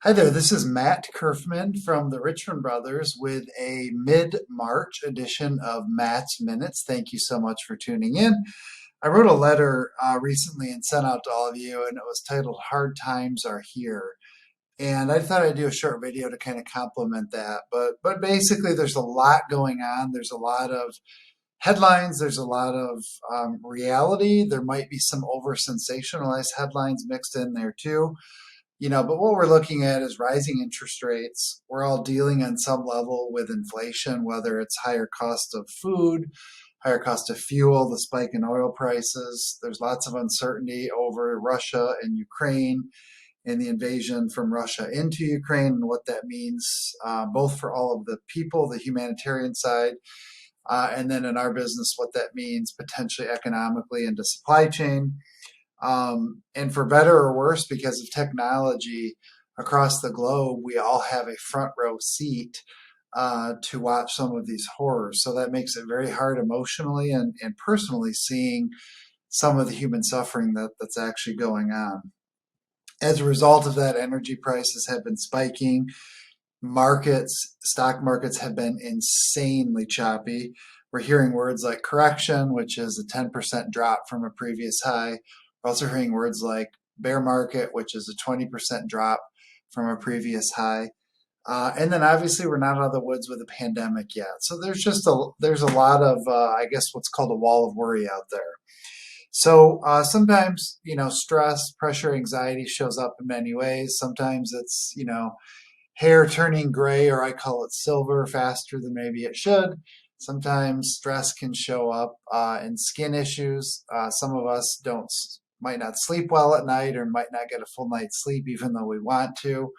Hi there, this is Matt Curfman from the Richmond Brothers with a mid-March edition of Matt's Minutes. Thank you so much for tuning in. I wrote a letter recently and sent out to all of you, and it was titled Hard Times Are Here. And I thought I'd do a short video to kind of complement that. But basically, there's a lot going on. There's a lot of headlines. There's a lot of reality. There might be some over sensationalized headlines mixed in there too. But what we're looking at is rising interest rates. We're all dealing on some level with inflation, whether it's higher cost of food, higher cost of fuel, the spike in oil prices. There's lots of uncertainty over Russia and Ukraine and the invasion from Russia into Ukraine and what that means, both for all of the people, the humanitarian side, and then in our business, what that means potentially economically into supply chain. And for better or worse, because of technology across the globe, we all have a front row seat to watch some of these horrors. So that makes it very hard emotionally and personally seeing some of the human suffering that's actually going on. As a result of that, energy prices have been spiking. Stock markets have been insanely choppy. We're hearing words like correction, which is a 10% drop from a previous high. We're also hearing words like bear market, which is a 20% drop from a previous high. And then obviously we're not out of the woods with a pandemic yet. So there's a lot of I guess what's called a wall of worry out there. So sometimes stress, pressure, anxiety shows up in many ways. Sometimes it's hair turning gray, or I call it silver, faster than maybe it should. Sometimes stress can show up in skin issues. Some of us might not sleep well at night or might not get a full night's sleep even though we want to.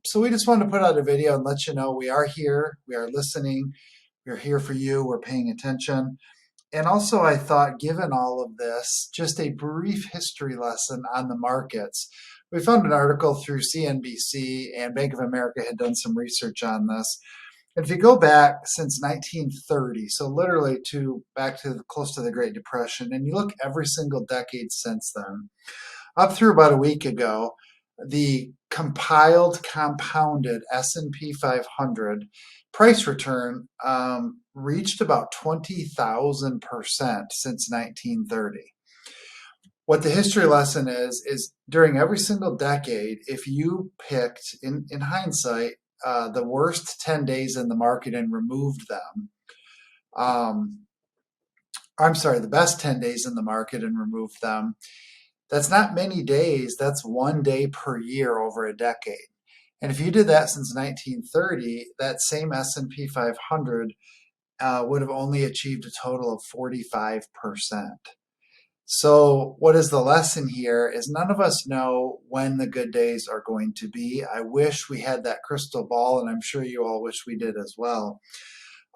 So we just wanted to put out a video and let you know we are here, we are listening, we're here for you, we're paying attention. And also I thought, given all of this, just a brief history lesson on the markets. We found an article through CNBC, and Bank of America had done some research on this. And if you go back since 1930, so literally back to close to the Great Depression, and you look every single decade since then, up through about a week ago, the compiled compounded S&P 500 price return reached about 20,000% since 1930. What the history lesson is during every single decade, if you picked, in hindsight, the worst 10 days in the market and removed them, I'm sorry, the best 10 days in the market and removed them, that's not many days. That's 1 day per year over a decade. And if you did that since 1930, that same S&P 500 would have only achieved a total of 45%. So what is the lesson here is none of us know when the good days are going to be. I wish we had that crystal ball, and I'm sure you all wish we did as well.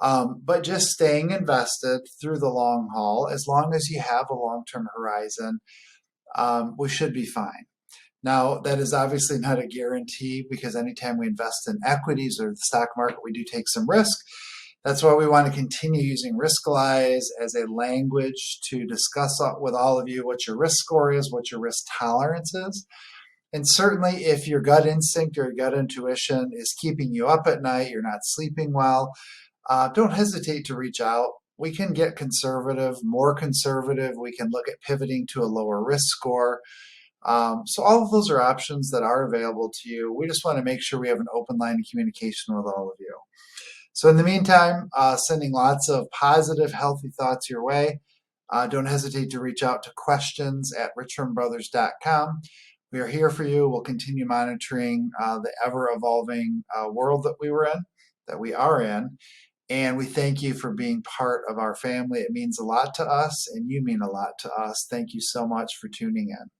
But just staying invested through the long haul, as long as you have a long-term horizon, we should be fine. Now, that is obviously not a guarantee because anytime we invest in equities or the stock market, we do take some risk. That's why we want to continue using Riskalyze as a language to discuss with all of you what your risk score is, what your risk tolerance is. And certainly if your gut instinct or your gut intuition is keeping you up at night, you're not sleeping well, don't hesitate to reach out. We can get conservative, more conservative. We can look at pivoting to a lower risk score. So all of those are options that are available to you. We just want to make sure we have an open line of communication with all of you. So in the meantime, sending lots of positive, healthy thoughts your way. Don't hesitate to reach out to questions@richmondbrothers.com. We are here for you. We'll continue monitoring the ever-evolving world that we are in. And we thank you for being part of our family. It means a lot to us, and you mean a lot to us. Thank you so much for tuning in.